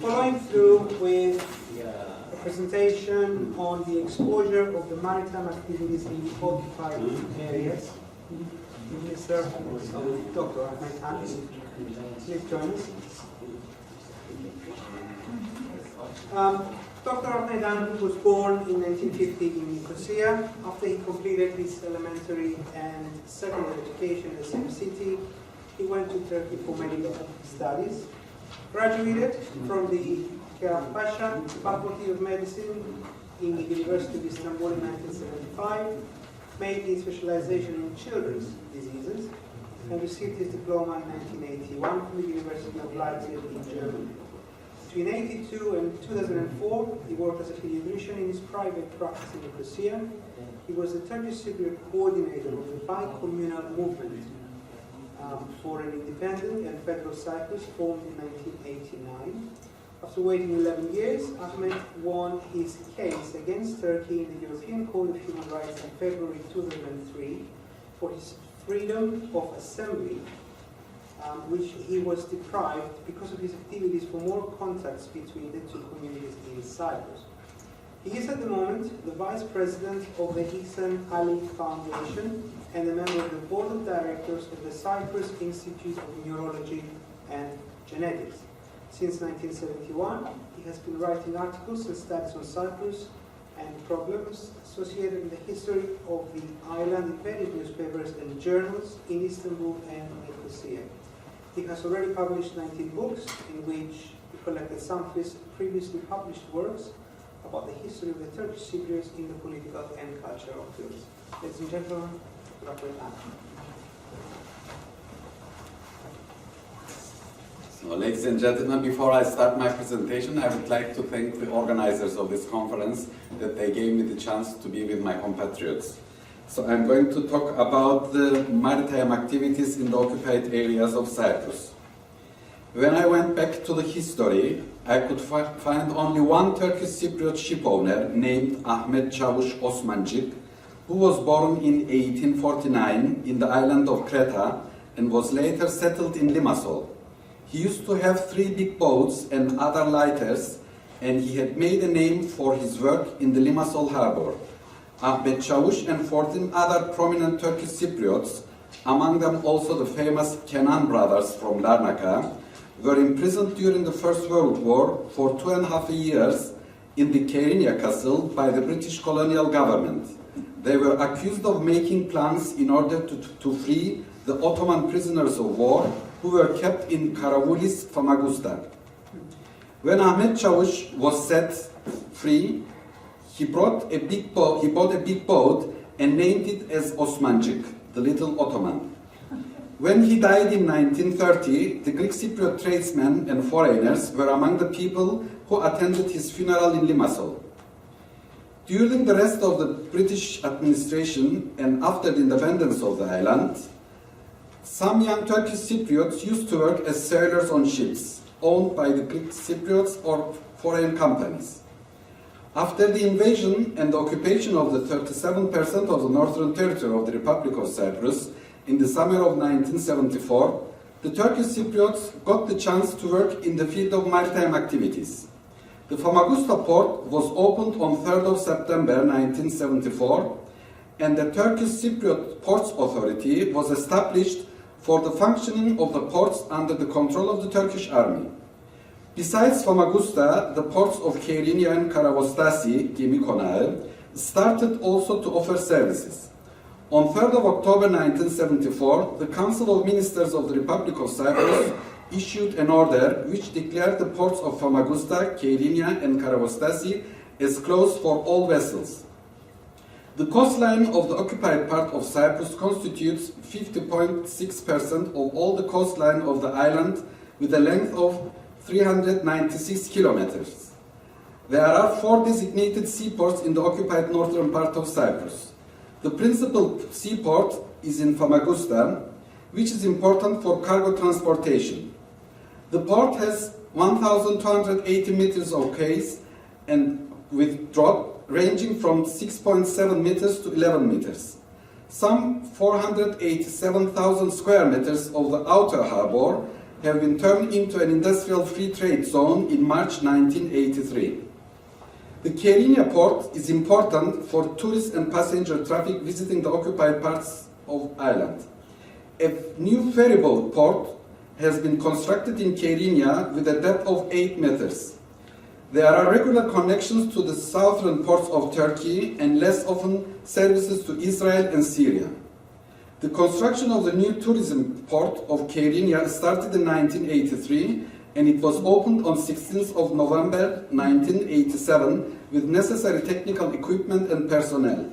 Following through with a presentation on the exposure of the maritime activities in the occupied areas. Mr. Dr. Ahmed Hans, please join us. Dr. Ahmed Hans was born in 1950 in Nicosia. After he completed his elementary and secondary education in the same city, he went to Turkey for medical studies. Graduated from the Kerem Pasha Faculty of Medicine in the University of Istanbul in 1975, made his specialization in children's diseases, and received his diploma in 1981 from the University of Leipzig in Germany. Between 1982 and 2004, he worked as a pediatrician in his private practice in Nicosia. He was the Turkish Cypriot coordinator of the bi-communal movement for an independent and federal Cyprus formed in 1989. After waiting 11 years, Ahmed won his case against Turkey in the European Court of Human Rights in February 2003 for his freedom of assembly, which he was deprived because of his activities for more contacts between the two communities in Cyprus. He is at the moment the Vice President of the Ihsan Ali Foundation and a member of the Board of Directors of the Cyprus Institute of Neurology and Genetics. Since 1971, he has been writing articles and studies on Cyprus and problems associated with the history of the island in various newspapers and journals in Istanbul and Nicosia. He has already published 19 books in which he collected some of his previously published works about the history of the Turkish Cypriots in the political and cultural fields. Ladies and gentlemen, Dr. Ahmed. So, ladies and gentlemen, before I start my presentation, I would like to thank the organizers of this conference that they gave me the chance to be with my compatriots. So I'm going to talk about the maritime activities in the occupied areas of Cyprus. When I went back to the history, I could find only one Turkish Cypriot shipowner named Ahmet Çavuş Osmancık, who was born in 1849 in the island of Creta and was later settled in Limassol. He used to have 3 big boats and other lighters, and he had made a name for his work in the Limassol harbor. Ahmet Çavuş and 14 other prominent Turkish Cypriots, among them also the famous Kenan brothers from Larnaca, were imprisoned during the First World War for 2.5 years in the Keyrinya Castle by the British colonial government. They were accused of making plans in order to free the Ottoman prisoners of war who were kept in Karavoulis, Famagusta. When Ahmet Çavuş was set free, he bought a big boat and named it as Osmancık, the Little Ottoman. When he died in 1930, the Greek Cypriot tradesmen and foreigners were among the people who attended his funeral in Limassol. During the rest of the British administration and after the independence of the island, some young Turkish Cypriots used to work as sailors on ships owned by the Greek Cypriots or foreign companies. After the invasion and the occupation of the 37% of the northern territory of the Republic of Cyprus in the summer of 1974, the Turkish Cypriots got the chance to work in the field of maritime activities. The Famagusta port was opened on 3rd of September 1974, and the Turkish Cypriot Ports Authority was established for the functioning of the ports under the control of the Turkish army. Besides Famagusta, the ports of Keyrinya and Karavostasi, Gemi Konağı, started also to offer services. On 3rd of October 1974, the Council of Ministers of the Republic of Cyprus issued an order which declared the ports of Famagusta, Keyrinya and Karavostasi as closed for all vessels. The coastline of the occupied part of Cyprus constitutes 50.6% of all the coastline of the island with a length of 396 kilometers. There are 4 designated seaports in the occupied northern part of Cyprus. The principal seaport is in Famagusta, which is important for cargo transportation. The port has 1,280 meters of quays and with drop ranging from 6.7 meters to 11 meters. Some 487,000 square meters of the outer harbor have been turned into an industrial free trade zone in March 1983. The Kyrenia port is important for tourist and passenger traffic visiting the occupied parts of Ireland. A new ferryboat port has been constructed in Kyrenia with a depth of 8 meters. There are regular connections to the southern ports of Turkey and less often services to Israel and Syria. The construction of the new tourism port of Kyrenia started in 1983 and it was opened on 16th of November 1987 with necessary technical equipment and personnel.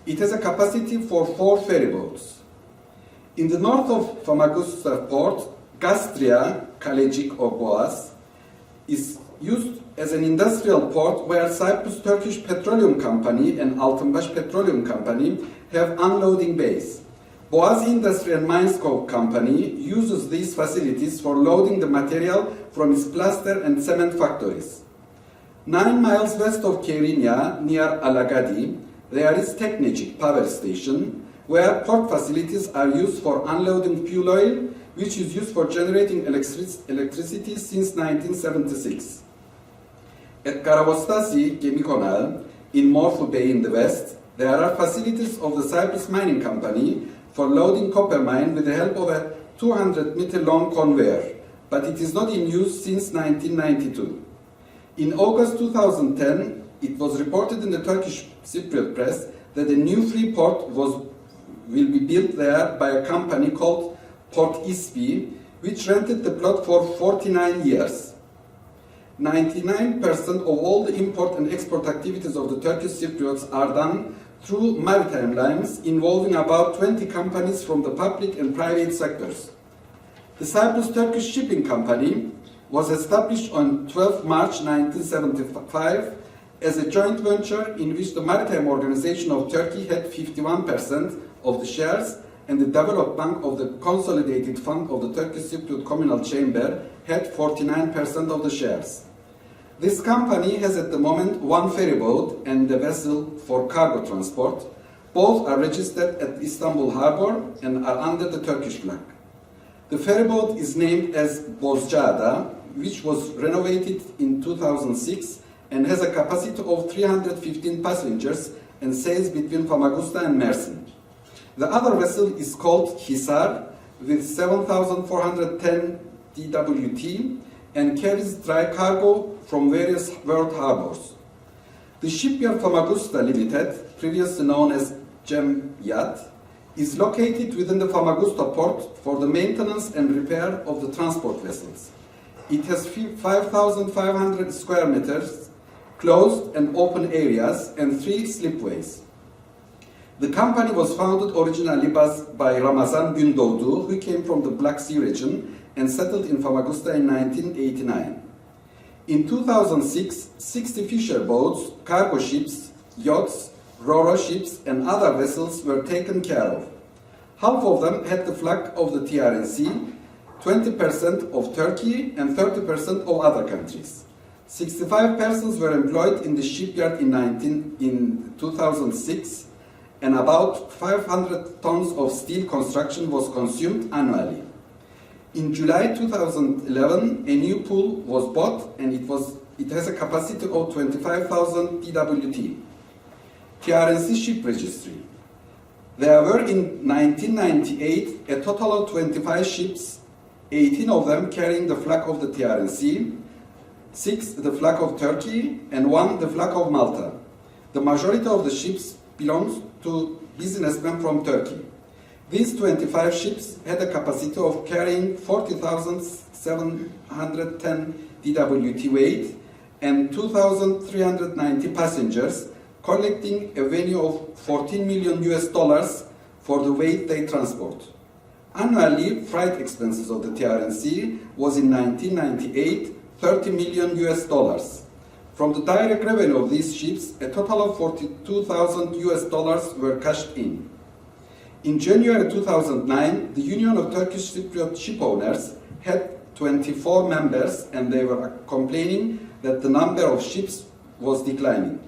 It has a capacity for 4 ferryboats. In the north of Famagusta port, Gastria, Kalecik or Boğaz, is used as an industrial port where Cyprus Turkish Petroleum Company and Altınbaş Petroleum Company have unloading bays. Boğaz Industry and Minescope Company uses these facilities for loading the material from its plaster and cement factories. 9 miles west of Kyrenia, near Alagadi, there is Teknecik power station, where port facilities are used for unloading fuel oil, which is used for generating electricity since 1976. At Karavostasi Gemi Konağı, in Morphu Bay in the west, there are facilities of the Cyprus Mining Company for loading copper mine with the help of a 200-meter-long conveyor, but it is not in use since 1992. In August 2010, it was reported in the Turkish Cypriot press that a new free port will be built there by a company called Port İSPİ, which rented the plot for 49 years. 99% of all the import and export activities of the Turkish Cypriots are done through maritime lines involving about 20 companies from the public and private sectors. The Cyprus-Turkish Shipping Company was established on 12 March 1975 as a joint venture in which the Maritime Organization of Turkey had 51% of the shares and the Development Bank of the Consolidated Fund of the Turkish Cypriot Communal Chamber had 49% of the shares. This company has at the moment 1 ferryboat and a vessel for cargo transport. Both are registered at Istanbul Harbor and are under the Turkish flag. The ferryboat is named as Bozcaada, which was renovated in 2006 and has a capacity of 315 passengers and sails between Famagusta and Mersin. The other vessel is called Hisar with 7,410 DWT and carries dry cargo from various world harbors. The shipyard Famagusta Limited, previously known as Cemiyat, is located within the Famagusta port for the maintenance and repair of the transport vessels. It has 5,500 square meters, closed and open areas, and 3 slipways. The company was founded originally by Ramazan Gündoğdu, who came from the Black Sea region and settled in Famagusta in 1989. In 2006, 60 fisher boats, cargo ships, yachts, ro-ro ships, and other vessels were taken care of. Half of them had the flag of the TRNC, 20% of Turkey, and 30% of other countries. 65 persons were employed in the shipyard in 2006, and about 500 tons of steel construction was consumed annually. In July 2011, a new pool was bought and it has a capacity of 25,000 DWT. TRNC Ship Registry. There were in 1998 a total of 25 ships, 18 of them carrying the flag of the TRNC, 6 the flag of Turkey, and 1 the flag of Malta. The majority of the ships belongs to businessmen from Turkey. These 25 ships had a capacity of carrying 40,710 DWT weight and 2,390 passengers, collecting a value of $14 million for the weight they transport. Annually, freight expenses of the TRNC was in 1998 $30 million. From the direct revenue of these ships, a total of $42,000 were cashed in. In January 2009, the Union of Turkish Cypriot Shipowners had 24 members and they were complaining that the number of ships was declining.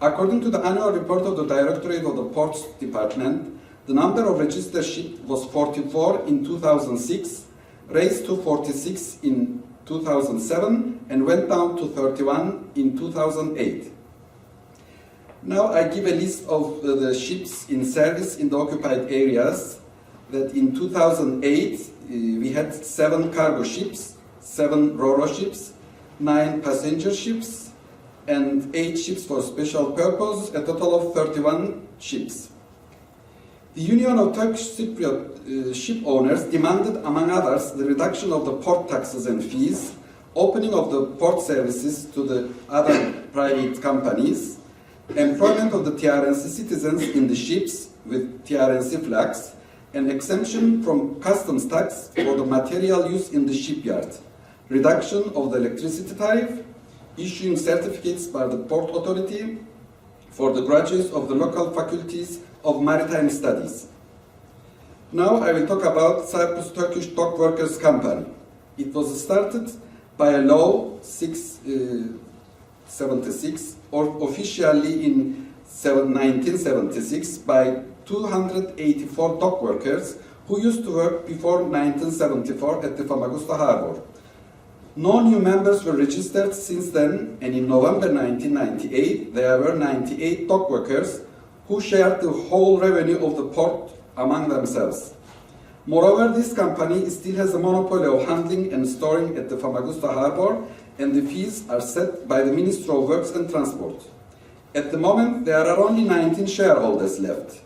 According to the annual report of the Directorate of the Ports Department, the number of registered ships was 44 in 2006, raised to 46 in 2007 and went down to 31 in 2008. Now I give a list of the ships in service in the occupied areas. That in 2008 we had 7 cargo ships, 7 ro-ro ships, 9 passenger ships, and 8 ships for special purpose, a total of 31 ships. The Union of Turkish Cypriot ship owners demanded, among others, the reduction of the port taxes and fees, opening of the port services to the other private companies, employment of the TRNC citizens in the ships with TRNC flags, and exemption from customs tax for the material used in the shipyard, reduction of the electricity tariff, issuing certificates by the Port Authority for the graduates of the local faculties of maritime studies. Now I will talk about Cyprus Turkish Dock Workers Company. It was started by a law 676, or officially in 1976 by 284 dock workers who used to work before 1974 at the Famagusta Harbor. No new members were registered since then, and in November 1998 there were 98 dock workers who shared the whole revenue of the port among themselves. Moreover, this company still has a monopoly of handling and storing at the Famagusta Harbor, and the fees are set by the Ministry of Works and Transport. At the moment, there are only 19 shareholders left,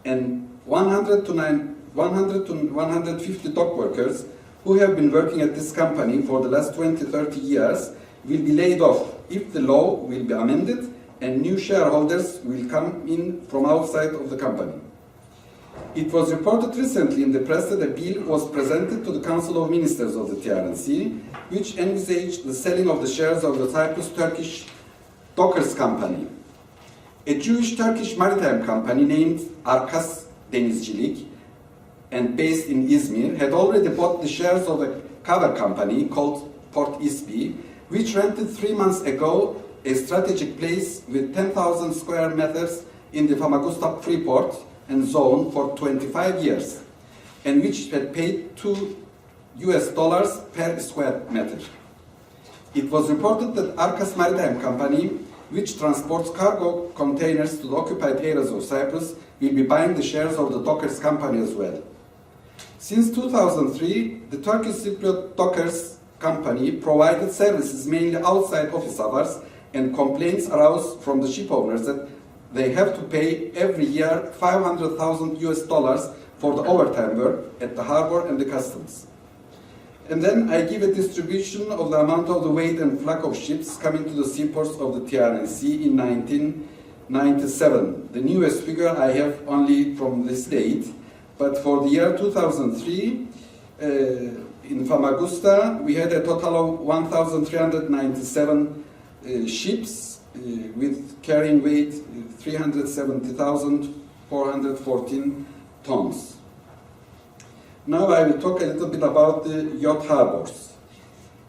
and 100 to 150 dock workers who have been working at this company for the last 20-30 years will be laid off if the law will be amended and new shareholders will come in from outside of the company. It was reported recently in the press that a bill was presented to the Council of Ministers of the TRNC, which envisaged the selling of the shares of the Cyprus Turkish Dockers Company. A Jewish Turkish maritime company named Arkas Denizcilik and based in Izmir had already bought the shares of a cover company called Port İSPİ, which rented 3 months ago a strategic place with 10,000 square meters in the Famagusta Freeport and zone for 25 years, and which had paid $2 per square meter. It was reported that Arkas Maritime Company, which transports cargo containers to the occupied areas of Cyprus, will be buying the shares of the Dockers Company as well. Since 2003, the Turkish Cypriot Dockers Company provided services mainly outside office hours, and complaints arose from the ship owners that they have to pay every year $500,000 for the overtime work at the harbor and the customs. And then I give a distribution of the amount of the weight and flag of ships coming to the seaports of the TRNC in 1997. The newest figure I have only from this date, but for the year 2003, in Famagusta, we had a total of 1,397 ships with carrying weight 370,414 tons. Now I will talk a little bit about the yacht harbors.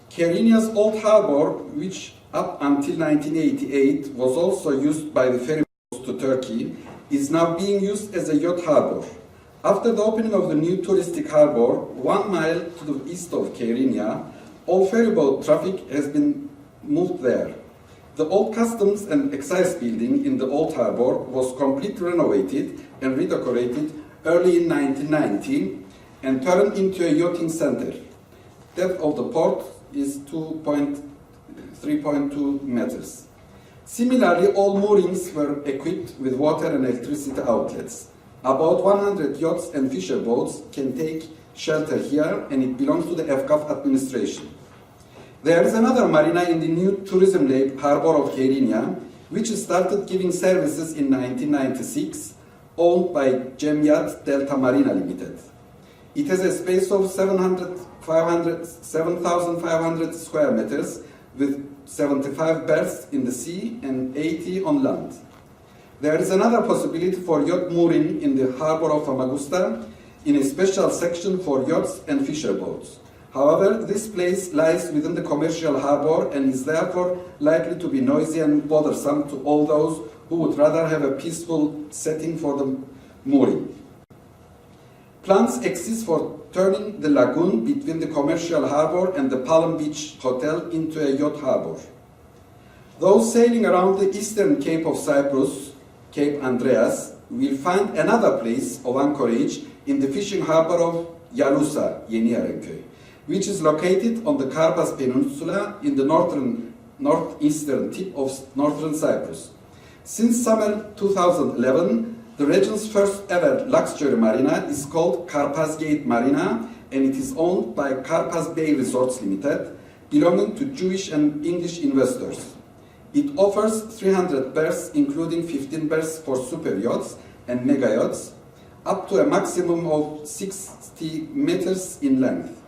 Kyrenia's old harbor, which up until 1988 was also used by the ferry boats to Turkey, is now being used as a yacht harbor. After the opening of the new touristic harbor, 1 mile to the east of Kyrenia, all ferry boat traffic has been moved there. The old customs and excise building in the old harbor was completely renovated and redecorated early in 1990 and turned into a yachting center. Depth of the port is 3.2 meters. Similarly, all moorings were equipped with water and electricity outlets. About 100 yachts and fisher boats can take shelter here, and it belongs to the FCAF administration. There is another marina in the new tourism lake harbor of Kyrenia, which started giving services in 1996, owned by Cemiyat Delta Marina Limited. It has a space of 7,500 square meters with 75 berths in the sea and 80 on land. There is another possibility for yacht mooring in the harbor of Famagusta in a special section for yachts and fisher boats. However, this place lies within the commercial harbor and is therefore likely to be noisy and bothersome to all those who would rather have a peaceful setting for the mooring. Plans exist for turning the lagoon between the commercial harbor and the Palm Beach Hotel into a yacht harbor. Those sailing around the eastern Cape of Cyprus, Cape Andreas, will find another place of anchorage in the fishing harbor of Yalusa, Yeni Erenköy, which is located on the Karpas Peninsula in the northeastern tip of northern Cyprus. Since summer 2011, the region's first ever luxury marina is called Karpas Gate Marina, and it is owned by Karpas Bay Resorts Limited, belonging to Jewish and English investors. It offers 300 berths, including 15 berths for super yachts and mega yachts, up to a maximum of 60 meters in length.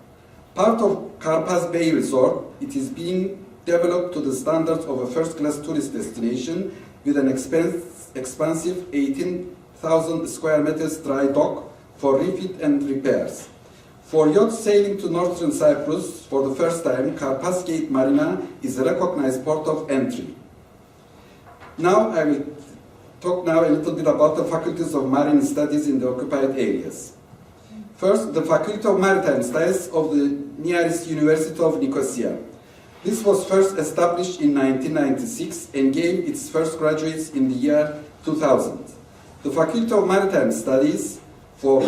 Part of Karpas Bay Resort, it is being developed to the standards of a first-class tourist destination with an expansive 18,000 square meters dry dock for refit and repairs. For yachts sailing to northern Cyprus for the first time, Karpas Gate Marina is a recognized port of entry. Now I will talk now a little bit about the faculties of marine studies in the occupied areas. First, the Faculty of Maritime Studies of the Nearis University of Nicosia. This was first established in 1996 and gave its first graduates in the year 2000. The Faculty of Maritime Studies for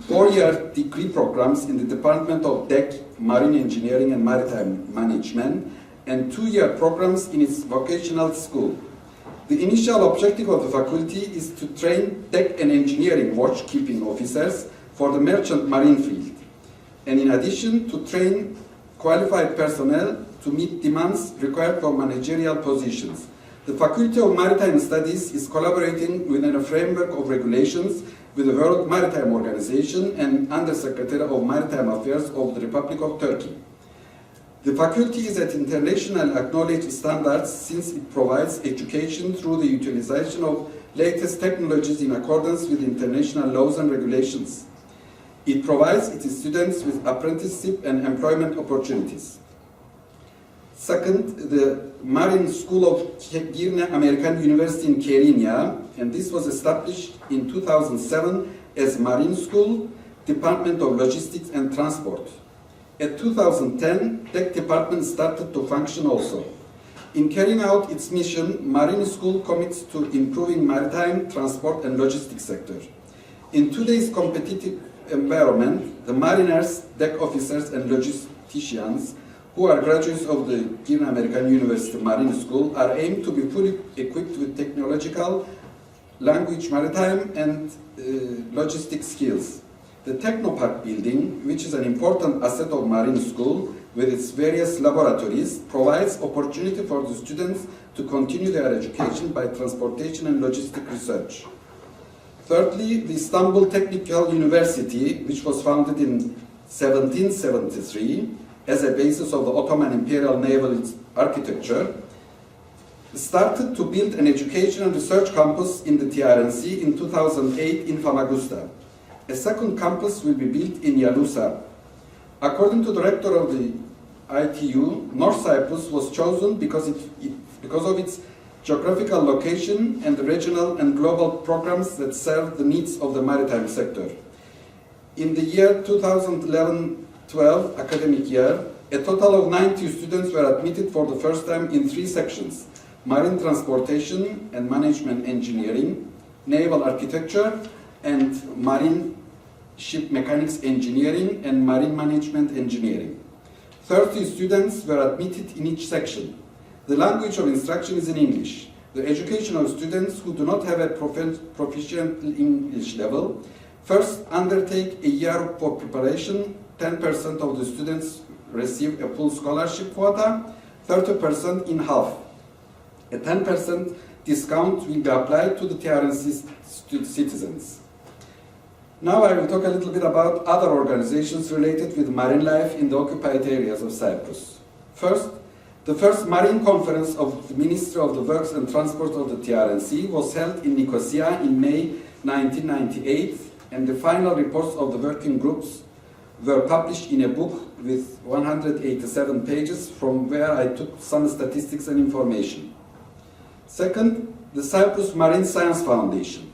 4-year degree programs in the Department of Deck, Marine Engineering and Maritime Management, and 2-year programs in its vocational school. The initial objective of the faculty is to train deck and engineering watch-keeping officers for the merchant marine field, and in addition to train qualified personnel to meet demands required for managerial positions. The Faculty of Maritime Studies is collaborating within a framework of regulations with the World Maritime Organization and Undersecretary of Maritime Affairs of the Republic of Turkey. The faculty is at international acknowledged standards since it provides education through the utilization of latest technologies in accordance with international laws and regulations. It provides its students with apprenticeship and employment opportunities. Second, the Marine School of Girne American University in Kerinya, and this was established in 2007 as Marine School, Department of Logistics and Transport. At 2010, Tech Department started to function also. In carrying out its mission, Marine School commits to improving maritime, transport and logistics sector. In today's competitive environment, the mariners, deck officers and logisticians who are graduates of the Girne American University Marine School are aimed to be fully equipped with technological, language, maritime and logistics skills. The Technopark building, which is an important asset of Marine School with its various laboratories, provides opportunity for the students to continue their education by transportation and logistic research. Thirdly, the Istanbul Technical University, which was founded in 1773 as a basis of the Ottoman Imperial Naval architecture, started to build an education and research campus in the TRNC in 2008 in Famagusta. A second campus will be built in Yalusa. According to the rector of the ITU, North Cyprus was chosen because of its geographical location and the regional and global programs that serve the needs of the maritime sector. In the year 2011-12 academic year, a total of 90 students were admitted for the first time in 3 sections: marine transportation and management engineering, naval architecture, and marine ship mechanics engineering and marine management engineering. 30 students were admitted in each section. The language of instruction is in English. The education of students who do not have a proficient English level first undertake a year for preparation. 10% of the students receive a full scholarship quota, 30% in half. A 10% discount will be applied to the TRNC citizens. Now I will talk a little bit about other organizations related with marine life in the occupied areas of Cyprus. First, the first marine conference of the Ministry of the Works and Transport of the TRNC was held in Nicosia in May 1998, and the final reports of the working groups were published in a book with 187 pages, from where I took some statistics and information. Second, the Cyprus Marine Science Foundation.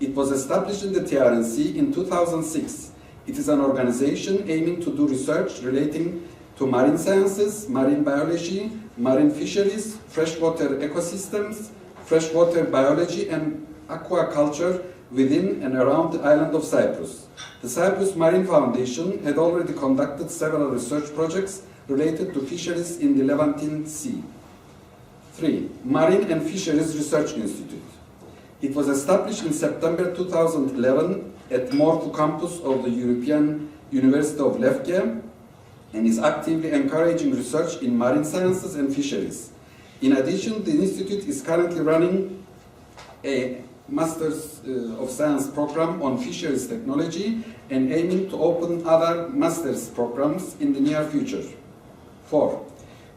It was established in the TRNC in 2006. It is an organization aiming to do research relating to marine sciences, marine biology, marine fisheries, freshwater ecosystems, freshwater biology, and aquaculture within and around the island of Cyprus. The Cyprus Marine Foundation had already conducted several research projects related to fisheries in the Levantine Sea. 3. Marine and Fisheries Research Institute. It was established in September 2011 at Morphu campus of the European University of Lefke and is actively encouraging research in marine sciences and fisheries. In addition, the institute is currently running a Masters of Science program on fisheries technology and aiming to open other master's programs in the near future. 4.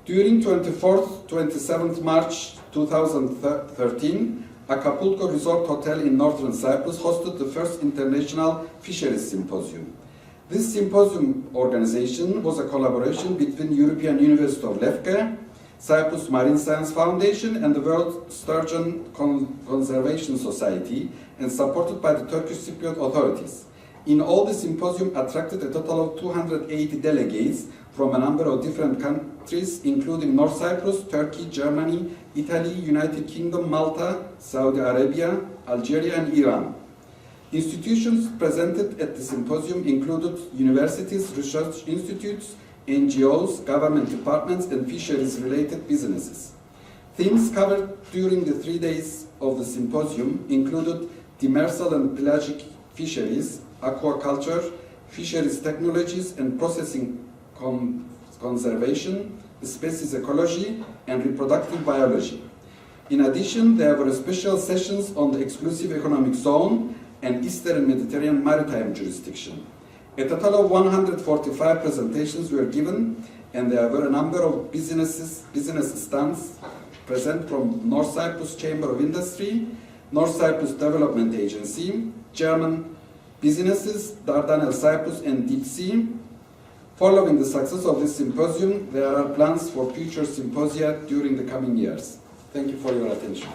During 24th, 27th March 2013, Acapulco Resort Hotel in northern Cyprus hosted the first International Fisheries Symposium. This symposium organization was a collaboration between European University of Lefke, Cyprus Marine Science Foundation, and the World Sturgeon Conservation Society, and supported by the Turkish Cypriot authorities. In all, the symposium attracted a total of 280 delegates from a number of different countries, including North Cyprus, Turkey, Germany, Italy, United Kingdom, Malta, Saudi Arabia, Algeria, and Iran. Institutions presented at the symposium included universities, research institutes, NGOs, government departments, and fisheries-related businesses. Themes covered during the 3 days of the symposium included demersal and pelagic fisheries, aquaculture, fisheries technologies and processing conservation, species ecology, and reproductive biology. In addition, there were special sessions on the exclusive economic zone and Eastern Mediterranean maritime jurisdiction. A total of 145 presentations were given, and there were a number of business stands present from North Cyprus Chamber of Industry, North Cyprus Development Agency, German businesses, Dardanelles Cyprus, and Deep Sea. Following the success of this symposium, there are plans for future symposia during the coming years. Thank you for your attention.